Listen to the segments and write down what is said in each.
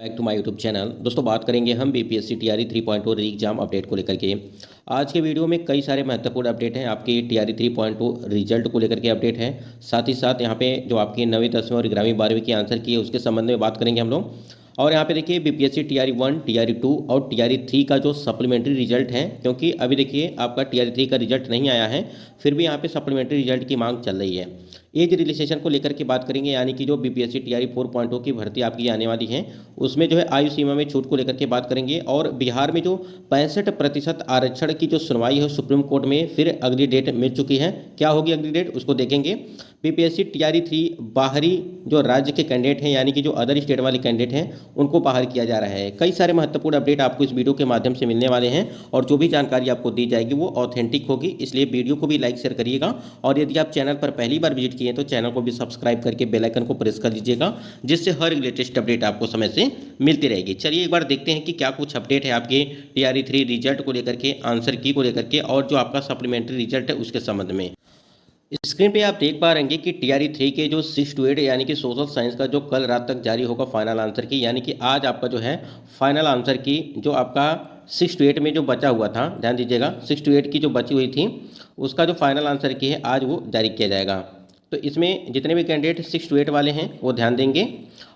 Back to my YouTube channel. दोस्तों बात करेंगे हम बीपीएससी टीआरई 3.0 री एग्जाम अपडेट को लेकर के। आज के वीडियो में कई सारे महत्वपूर्ण अपडेट हैं। आपकी टीआरई 3.0 रिजल्ट को लेकर के अपडेट है। साथ ही साथ यहाँ पे जो आपकी 9वीं 10वीं और 11वीं 12वीं की आंसर की है उसके संबंध में बात करेंगे हम लोग। और यहाँ पे देखिए बीपीएससी टीआरई 1, टीआरई 2 और टीआरई 3 का जो सप्लीमेंट्री रिजल्ट है, क्योंकि अभी देखिए आपका टीआरई 3 का रिजल्ट नहीं आया है, फिर भी यहाँ पे सप्लीमेंट्री रिजल्ट की मांग चल रही है। एज रिलैक्सेशन को लेकर के बात करेंगे, यानी कि जो बीपीएससी टीआरई 4.0 की भर्ती आपकी आने वाली है उसमें जो है आयु सीमा में छूट को लेकर के बात करेंगे। और बिहार में जो 65% आरक्षण की जो सुनवाई है सुप्रीम कोर्ट में फिर अगली डेट मिल चुकी है। क्या होगी अगली डेट उसको देखेंगे। बीपीएससी टीआरई 3 बाहरी जो राज्य के कैंडिडेट हैं, यानी कि जो अदर स्टेट वाले कैंडिडेट हैं, उनको बाहर किया जा रहा है। कई सारे महत्वपूर्ण अपडेट आपको इस वीडियो के माध्यम से मिलने वाले हैं और जो भी जानकारी आपको दी जाएगी वो ऑथेंटिक होगी, इसलिए वीडियो को भी लाइक शेयर करिएगा। और यदि आप चैनल पर पहली बार विजिट किए तो चैनल को भी सब्सक्राइब करके बेल आइकन को प्रेस कर दीजिएगा, जिससे हर लेटेस्ट अपडेट आपको समय से मिलती रहेगी। चलिए एक बार देखते हैं कि क्या कुछ अपडेट है आपके टीआरई 3 रिजल्ट को लेकर के, आंसर की को लेकर के और जो आपका सप्लीमेंट्री रिजल्ट है उसके संबंध में। स्क्रीन पे आप देख पा रहे हैं कि टीआरई 3 के जो 6 to 8 यानी कि सोशल साइंस का जो कल रात तक जारी होगा फाइनल आंसर की, यानी कि आज आपका जो है फाइनल आंसर की जो आपका 6 to 8 में जो बचा हुआ था, ध्यान दीजिएगा 6 to 8 की जो बची हुई थी उसका जो फाइनल आंसर की है आज वो जारी किया जाएगा। तो इसमें जितने भी कैंडिडेट 6 to 8 वाले हैं वो ध्यान देंगे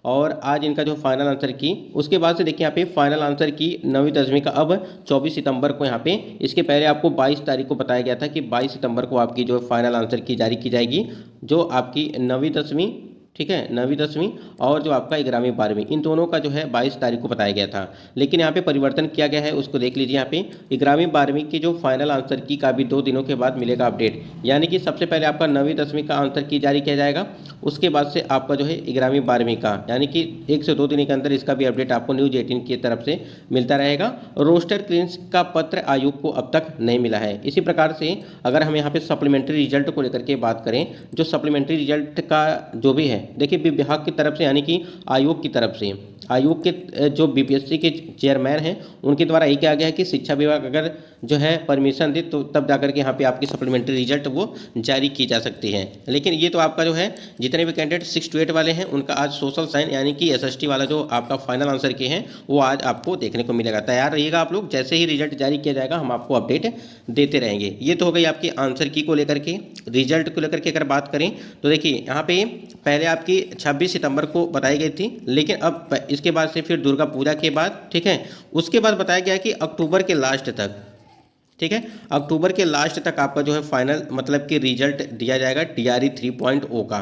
और आज इनका जो फाइनल आंसर की, उसके बाद से देखिए यहाँ पे फाइनल आंसर की 9वीं 10वीं का अब 24 सितंबर को यहाँ पे, इसके पहले आपको 22 तारीख को बताया गया था कि 22 सितंबर को आपकी जो फाइनल आंसर की जारी की जाएगी, जो आपकी 9वीं 10वीं, ठीक है 9वीं 10वीं और जो आपका 11वीं 12वीं, इन दोनों का जो है 22 तारीख को बताया गया था। लेकिन यहाँ पे परिवर्तन किया गया है, उसको देख लीजिए। यहाँ पे 11वीं 12वीं की जो फाइनल आंसर की का भी 2 दिनों के बाद मिलेगा अपडेट, यानी कि सबसे पहले आपका 9वीं 10वीं का आंसर की जारी किया जाएगा, उसके बाद से आपका जो है 11वीं 12वीं का, यानी कि 1 से 2 दिन के अंदर इसका भी अपडेट आपको न्यूज 18 की तरफ से मिलता रहेगा। रोस्टर क्लियरेंस का पत्र आयोग को अब तक नहीं मिला है। इसी प्रकार से अगर हम यहाँ पे सप्लीमेंट्री रिजल्ट को लेकर के बात करें, जो सप्लीमेंट्री रिजल्ट का जो भी है, देखिए विभाग की तरफ से यानी कि आयोग की तरफ से, आयोग के जो बीपीएससी के चेयरमैन हैं उनके द्वारा ये कहा गया है कि शिक्षा विभाग अगर जो है परमिशन दे तो तब जाकर के यहाँ पे आपकी सप्लीमेंट्री रिजल्ट वो जारी की जा सकती है। लेकिन ये तो आपका जो है जितने भी कैंडिडेट 6 to 8 वाले हैं उनका आज सोशल साइंस यानी कि एसएसटी वाला जो आपका फाइनल आंसर के हैं वो आज आपको देखने को मिलेगा। तैयार रहिएगा आप लोग, जैसे ही रिजल्ट जारी किया जाएगा हम आपको अपडेट देते रहेंगे। ये तो हो गई आपकी आंसर की को लेकर के। रिजल्ट को लेकर के अगर बात करें तो देखिए यहाँ पे पहले आपकी 26 सितंबर को बताई गई थी, लेकिन अब इसके बाद से फिर दुर्गा पूजा के बाद, ठीक है, उसके बाद बताया गया कि अक्टूबर के लास्ट तक, ठीक है, अक्टूबर के लास्ट तक आपका जो है फाइनल मतलब कि रिजल्ट दिया जाएगा टीआरई 3.0 का।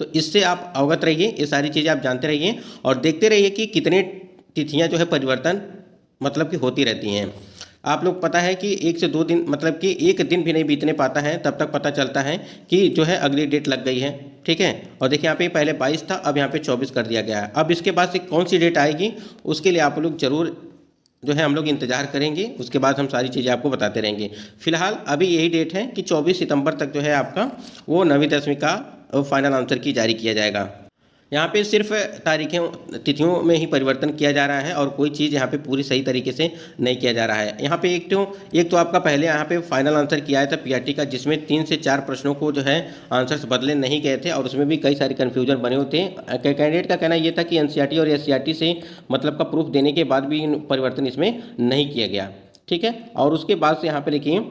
तो इससे आप अवगत रहिए, ये सारी चीज़ें आप जानते रहिए और देखते रहिए कि कितने तिथियां जो है परिवर्तन मतलब कि होती रहती हैं। आप लोग पता है कि 1 से 2 दिन मतलब कि 1 दिन भी नहीं बीतने पाता है तब तक पता चलता है कि जो है अगली डेट लग गई है, ठीक है। और देखिए यहाँ पे पहले 22 था, अब यहाँ पे 24 कर दिया गया है। अब इसके बाद से कौन सी डेट आएगी उसके लिए आप लोग जरूर जो है हम लोग इंतजार करेंगे, उसके बाद हम सारी चीज़ें आपको बताते रहेंगे। फिलहाल अभी यही डेट है कि 24 सितंबर तक जो है आपका वो 9वीं 10वीं का फाइनल आंसर की जारी किया जाएगा। यहाँ पे सिर्फ तारीखें तिथियों में ही परिवर्तन किया जा रहा है और कोई चीज़ यहाँ पे पूरी सही तरीके से नहीं किया जा रहा है। यहाँ पे एक तो आपका पहले यहाँ पे फाइनल आंसर किया आया था पीआरटी का, जिसमें 3 से 4 प्रश्नों को जो है आंसर्स बदले नहीं गए थे और उसमें भी कई सारे कन्फ्यूजन बने हुए थे। कैंडिडेट का कहना ये था कि एनसीईआरटी और एससीईआरटी से मतलब का प्रूफ देने के बाद भी परिवर्तन इसमें नहीं किया गया, ठीक है। और उसके बाद से यहाँ पे देखिए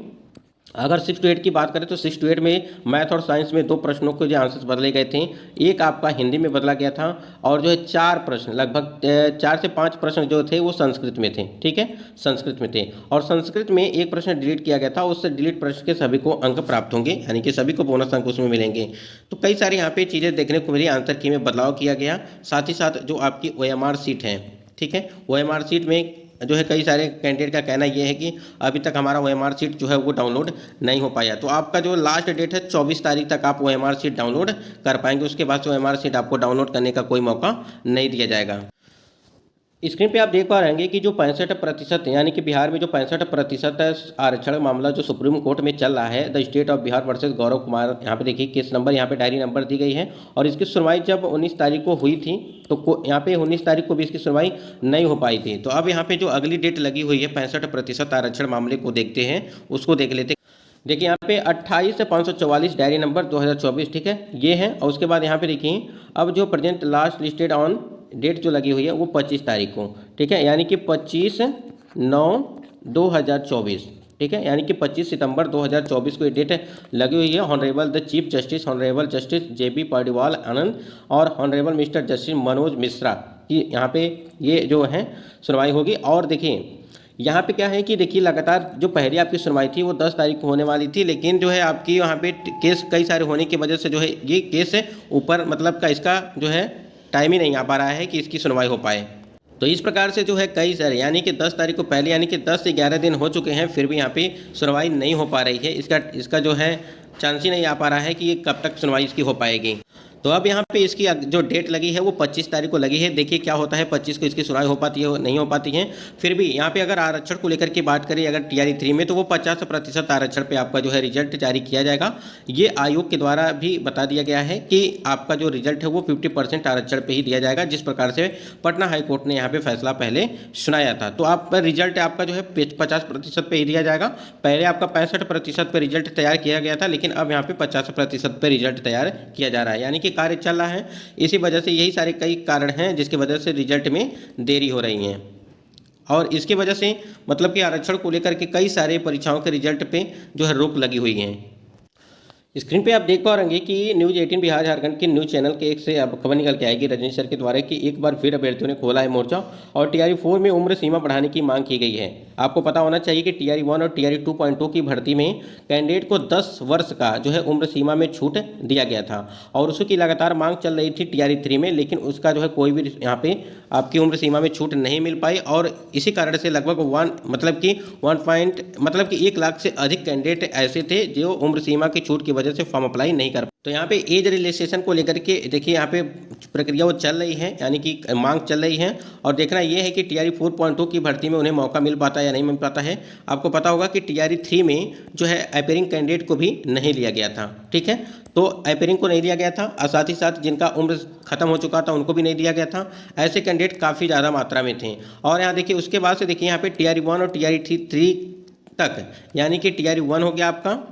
अगर 6 to 8 की बात करें तो 6 to 8 में मैथ और साइंस में 2 प्रश्नों के जो आंसर्स बदले गए थे, एक आपका हिंदी में बदला गया था और जो है 4 प्रश्न लगभग 4 से 5 प्रश्न जो थे वो संस्कृत में थे, ठीक है, संस्कृत में थे। और संस्कृत में एक प्रश्न डिलीट किया गया था, उससे डिलीट प्रश्न के सभी को अंक प्राप्त होंगे, यानी कि सभी को बोनस अंक उसमें मिलेंगे। तो कई सारी यहाँ पे चीज़ें देखने को मिली, आंसर की में बदलाव किया गया। साथ ही साथ जो आपकी OMR सीट है, ठीक है, OMR सीट में जो है कई सारे कैंडिडेट का कहना यह है कि अभी तक हमारा OMR सीट जो है वो डाउनलोड नहीं हो पाया। तो आपका जो लास्ट डेट है 24 तारीख तक आप OMR सीट डाउनलोड कर पाएंगे, उसके बाद से OMR सीट आपको डाउनलोड करने का कोई मौका नहीं दिया जाएगा। स्क्रीन पे आप देख पा रहे हैं कि जो 65% यानी कि बिहार में जो 65% आरक्षण मामला जो सुप्रीम कोर्ट में चल रहा है, the state of Bihar versus Gaurav Kumar, यहाँ पे देखिए केस नंबर, यहाँ पे डायरी नंबर दी गई है और इसकी सुनवाई जब 19 तारीख को हुई थी तो यहाँ पे 19 तारीख को भी इसकी सुनवाई नहीं हो पाई थी। तो अब यहाँ पे जो अगली डेट लगी हुई है 65% आरक्षण मामले को देखते हैं, उसको देख लेते हैं। देखिए यहाँ पे 28 से 544 डायरी नंबर 2024, ठीक है, ये है। और उसके बाद यहाँ पे देखिए अब जो present last listed on date जो लगी हुई है वो 25 तारीख को, ठीक है, यानी कि 25/9/2024, ठीक है, यानी कि 25 सितंबर 2024 को ये डेट लगी हुई है। Honourable the chief justice honourable justice JB पार्डीवाल आनंद और honourable mister justice Manoj Mishra की यहाँ पे ये जो है सुनवाई होगी। और देखिए यहाँ पे क्या है कि देखिए लगातार जो पहले आपकी सुनवाई थी वो 10 तारीख को होने वाली थी, लेकिन जो है आपकी यहाँ पे केस कई सारे होने की वजह से जो है ये केस ऊपर मतलब का इसका जो है टाइम ही नहीं आ पा रहा है कि इसकी सुनवाई हो पाए। तो इस प्रकार से जो है कई सारे यानी कि 10 तारीख को पहले यानी कि 10 से 11 दिन हो चुके हैं, फिर भी यहाँ पे सुनवाई नहीं हो पा रही है। इसका जो है चांस ही नहीं आ पा रहा है कि ये कब तक सुनवाई इसकी हो पाएगी। तो अब यहाँ पे इसकी जो डेट लगी है वो 25 तारीख को लगी है। देखिए क्या होता है, 25 को इसकी सुनवाई हो पाती है नहीं हो पाती है। फिर भी यहाँ पे अगर आरक्षण को लेकर के बात करें अगर TRE 3 में, तो वो 50% आरक्षण पे आपका जो है रिजल्ट जारी किया जाएगा। ये आयोग के द्वारा भी बता दिया गया है कि आपका जो रिजल्ट है वो 50% आरक्षण पे ही दिया जाएगा, जिस प्रकार से पटना हाईकोर्ट ने यहाँ पे फैसला पहले सुनाया था। तो आप रिजल्ट आपका जो है 50% पे ही दिया जाएगा। पहले आपका 65% पे रिजल्ट तैयार किया गया था, लेकिन अब यहाँ पे 50% पे रिजल्ट तैयार किया जा रहा है, यानी कि कार्य चल रहा है। इसी वजह से यही सारे कई कारण हैं जिसकी वजह से रिजल्ट में देरी हो रही है। और इसकी वजह से मतलब कि आरक्षण को लेकर के कई सारे परीक्षाओं के रिजल्ट पे जो है रोक लगी हुई है। स्क्रीन पे आप देख पा रहे कि न्यूज़ 18 बिहार झारखंड के न्यूज़ चैनल के एक से अब खबर निकल के आएगी रजनीश सर के द्वारा कि एक बार फिर अभ्यर्थियों ने खोला है मोर्चा और TRE 4 में उम्र सीमा बढ़ाने की मांग की गई है। आपको पता होना चाहिए कि TRE 1 और TRE 2.2 की भर्ती में कैंडिडेट को 10 वर्ष का जो है उम्र सीमा में छूट दिया गया था और उसकी लगातार मांग चल रही थी TRE 3 में, लेकिन उसका जो है कोई भी यहाँ पे आपकी उम्र सीमा में छूट नहीं मिल पाई और इसी कारण से लगभग 1 लाख से अधिक कैंडिडेट ऐसे थे जो उम्र सीमा की छूट की वजह से फॉर्म अप्लाई नहीं कर। तो यहाँ पे एज रिलैक्सेशन को लेकर के देखिए यहाँ पे प्रक्रिया वो चल रही है, यानी कि मांग चल रही है और देखना ये है कि TRE 4.2 की भर्ती में उन्हें मौका मिल पाता है या नहीं मिल पाता है। आपको पता होगा कि TRE 3 में जो है अपीयरिंग कैंडिडेट को भी नहीं लिया गया था, ठीक है, तो अपीयरिंग को नहीं लिया गया था और साथ ही साथ जिनका उम्र खत्म हो चुका था उनको भी नहीं दिया गया था। ऐसे कैंडिडेट काफ़ी ज़्यादा मात्रा में थे। और यहाँ देखिए उसके बाद से देखिए यहाँ पे TRE 1 और TRE 3 तक, यानी कि TRE 1 हो गया आपका,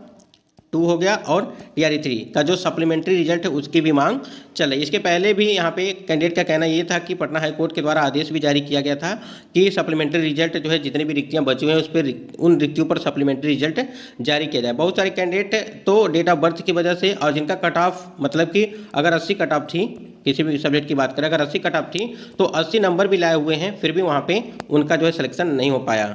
2 हो गया और TRE 3 का जो सप्लीमेंट्री रिजल्ट है उसकी भी मांग चल रही है। इसके पहले भी यहाँ पे कैंडिडेट का कहना ये था कि पटना हाईकोर्ट के द्वारा आदेश भी जारी किया गया था कि सप्लीमेंट्री रिजल्ट जो है जितनी भी रिक्तियाँ बची हुई हैं उस पर उन रिक्तियों पर सप्लीमेंट्री रिजल्ट जारी किया जाए। बहुत सारे कैंडिडेट तो डेट ऑफ बर्थ की वजह से और जिनका कट ऑफ मतलब कि अगर 80 कट ऑफ थी, किसी भी सब्जेक्ट की बात करें अगर 80 कट ऑफ थी तो 80 नंबर भी लाए हुए हैं, फिर भी वहाँ पर उनका जो है सिलेक्शन नहीं हो पाया।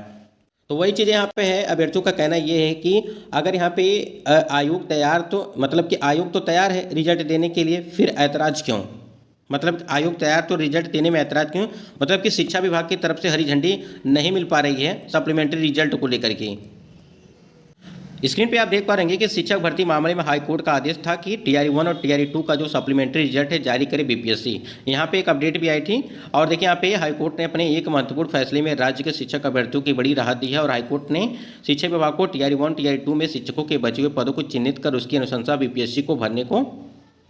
तो वही चीज़ यहाँ पे है। अभ्यर्थियों का कहना ये है कि अगर यहाँ पे आयोग तैयार तो मतलब कि आयोग तो तैयार है रिजल्ट देने के लिए, फिर ऐतराज़ क्यों, मतलब आयोग तैयार तो रिजल्ट देने में ऐतराज़ क्यों, मतलब कि शिक्षा विभाग की तरफ से हरी झंडी नहीं मिल पा रही है सप्लीमेंट्री रिजल्ट को लेकर के। स्क्रीन पे आप देख पा रहे हैं कि शिक्षक भर्ती मामले में हाईकोर्ट का आदेश था कि TRE 1 और TRE 2 का जो सप्लीमेंट्री रिजल्ट है जारी करे BPSC। यहाँ पे एक अपडेट भी आई थी और देखिए यहाँ पे हाईकोर्ट ने अपने एक महत्वपूर्ण फैसले में राज्य के शिक्षक अभ्यर्थियों की बड़ी राहत दी है और हाईकोर्ट ने शिक्षा विभाग को TRE 1 TRE 2 में शिक्षकों के बचे हुए पदों को चिन्हित कर उसकी अनुशंसा BPSC को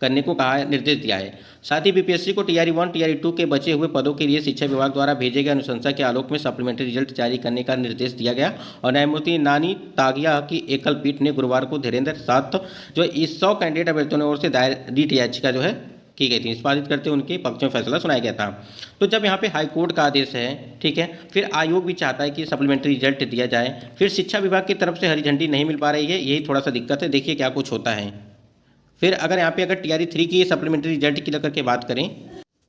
करने को कहा निर्देश दिया है। साथ ही BPSC को TRE 1 TRE 2 के बचे हुए पदों के लिए शिक्षा विभाग द्वारा भेजे गए अनुशंसा के आलोक में सप्लीमेंट्री रिजल्ट जारी करने का निर्देश दिया गया और न्यायमूर्ति नानी तागिया की एकल पीठ ने गुरुवार को धीरेन्द्र साथ जो इस 100 कैंडिडेट अभ्यर्थियों की ओर से दायर रीट याचिका जो है की गई थी, निष्पादित करते उनके पक्ष में फैसला सुनाया गया था। तो जब यहाँ पे हाईकोर्ट का आदेश है, ठीक है, फिर आयोग भी चाहता है कि सप्लीमेंट्री रिजल्ट दिया जाए, फिर शिक्षा विभाग की तरफ से हरी झंडी नहीं मिल पा रही है, यही थोड़ा सा दिक्कत है। देखिए क्या कुछ होता है। फिर अगर यहाँ पे अगर TRE 3 की सप्लीमेंट्री रिजल्ट की लेकर के बात करें,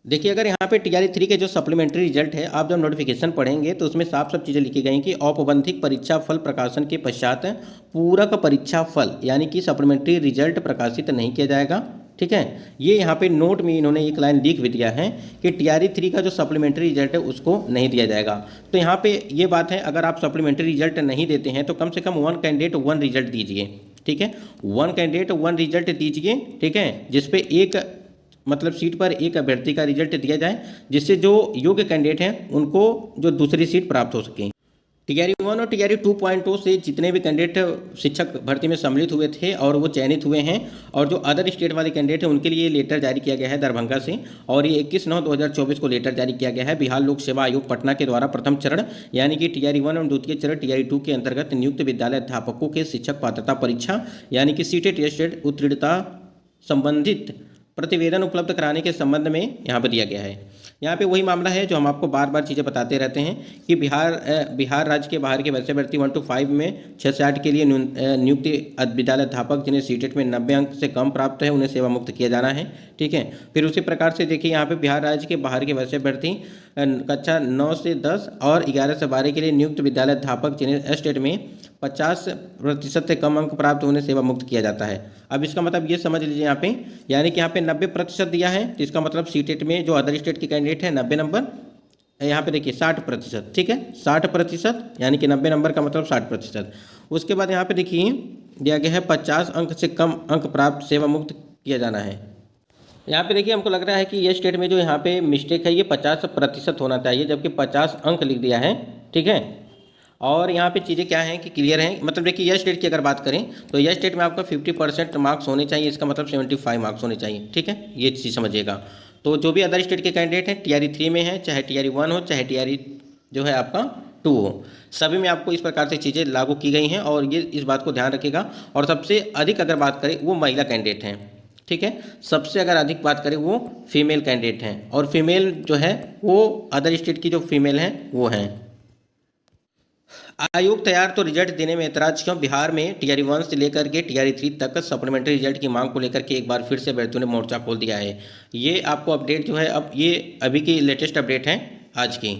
देखिए अगर यहाँ पे TRE 3 के जो सप्लीमेंट्री रिजल्ट है आप जब नोटिफिकेशन पढ़ेंगे तो उसमें साफ साफ चीज़ें लिखी गई कि औपबंधिक परीक्षा फल प्रकाशन के पश्चात पूरक परीक्षा फल यानी कि सप्लीमेंट्री रिजल्ट प्रकाशित नहीं किया जाएगा, ठीक है। ये यहाँ पे नोट में इन्होंने एक लाइन लिख भी दिया है कि TRE 3 का जो सप्लीमेंट्री रिजल्ट है उसको नहीं दिया जाएगा। तो यहाँ पे ये बात है, अगर आप सप्लीमेंट्री रिजल्ट नहीं देते हैं तो कम से कम 1 कैंडिडेट 1 रिजल्ट दीजिए, ठीक है, 1 कैंडिडेट 1 रिजल्ट दीजिए, ठीक है, जिसपे एक मतलब सीट पर एक अभ्यर्थी का रिजल्ट दिया जाए जिससे जो योग्य कैंडिडेट हैं उनको जो दूसरी सीट प्राप्त हो सके। TRE 1 और TRE 2.0 से जितने भी कैंडिडेट शिक्षक भर्ती में सम्मिलित हुए थे और वो चयनित हुए हैं और जो अदर स्टेट वाले कैंडिडेट हैं उनके लिए लेटर जारी किया गया है दरभंगा से और ये 21/9/2024 को लेटर जारी किया गया है। बिहार लोक सेवा आयोग पटना के द्वारा प्रथम चरण यानी कि TRE 1 और द्वितीय चरण TRE 2 के अंतर्गत नियुक्त विद्यालय अध्यापकों के शिक्षक पात्रता परीक्षा यानी कि CTET टेस्ट उत्तीर्णता संबंधित प्रतिवेदन उपलब्ध कराने के संबंध में यहाँ पर दिया गया है। यहाँ पे वही मामला है जो हम आपको बार बार चीज़ें बताते रहते हैं कि बिहार राज्य के बाहर के वैसे भर्ती 1 to 5 में 6 से 8 के लिए नियुक्ति विद्यालय अध्यापक जिन्हें सीटेट में 90 अंक से कम प्राप्त है उन्हें सेवा मुक्त किया जाना है। ठीक है, फिर उसी प्रकार से देखिए यहाँ पे बिहार राज्य के बाहर के वैसे भर्ती कक्षा 9 से 10 और 11 से 12 के लिए नियुक्त विद्यालय अध्यापक जिन्हें स्टेट में 50% से कम अंक प्राप्त होने सेवा मुक्त किया जाता है। अब इसका मतलब ये समझ लीजिए यहाँ पे, यानी कि यहाँ पे 90% दिया है, तो इसका मतलब सीटेट में जो अदर स्टेट के कैंडिडेट है 90 नंबर, यहाँ पे देखिए 60%, ठीक है 60%, यानी कि 90 नंबर का मतलब 60%। उसके बाद यहाँ पे देखिए दिया गया है 50 अंक से कम अंक प्राप्त सेवा मुक्त किया जाना है। यहाँ पे देखिए हमको लग रहा है कि ये स्टेट में जो यहाँ पे मिस्टेक है ये 50% होना चाहिए, जबकि 50 अंक लिख दिया है। ठीक है, और यहाँ पे चीज़ें क्या हैं कि क्लियर हैं, मतलब देखिए यह स्टेट की अगर बात करें तो यह स्टेट में आपका 50% मार्क्स होने चाहिए, इसका मतलब 75 मार्क्स होने चाहिए। ठीक है, ये चीज़ समझिएगा। तो जो भी अदर स्टेट के कैंडिडेट हैं TRE 3 में है, चाहे TRE 1 हो, चाहे TRE जो है आपका 2 हो, सभी में आपको इस प्रकार से चीज़ें लागू की गई हैं और ये इस बात को ध्यान रखिएगा। और सबसे अधिक अगर बात करें वो महिला कैंडिडेट हैं। ठीक है, सबसे अगर अधिक बात करें वो फीमेल कैंडिडेट हैं, और फीमेल जो है वो अदर स्टेट की जो फीमेल हैं वो हैं। आयोग तैयार तो रिजल्ट देने में ऐतराज क्यों? बिहार में TRE 1 से लेकर के TRE 3 तक सप्लीमेंट्री रिजल्ट की मांग को लेकर के एक बार फिर से अभ्यर्थियों ने मोर्चा खोल दिया है। ये आपको अपडेट जो है अब ये अभी की लेटेस्ट अपडेट है आज की।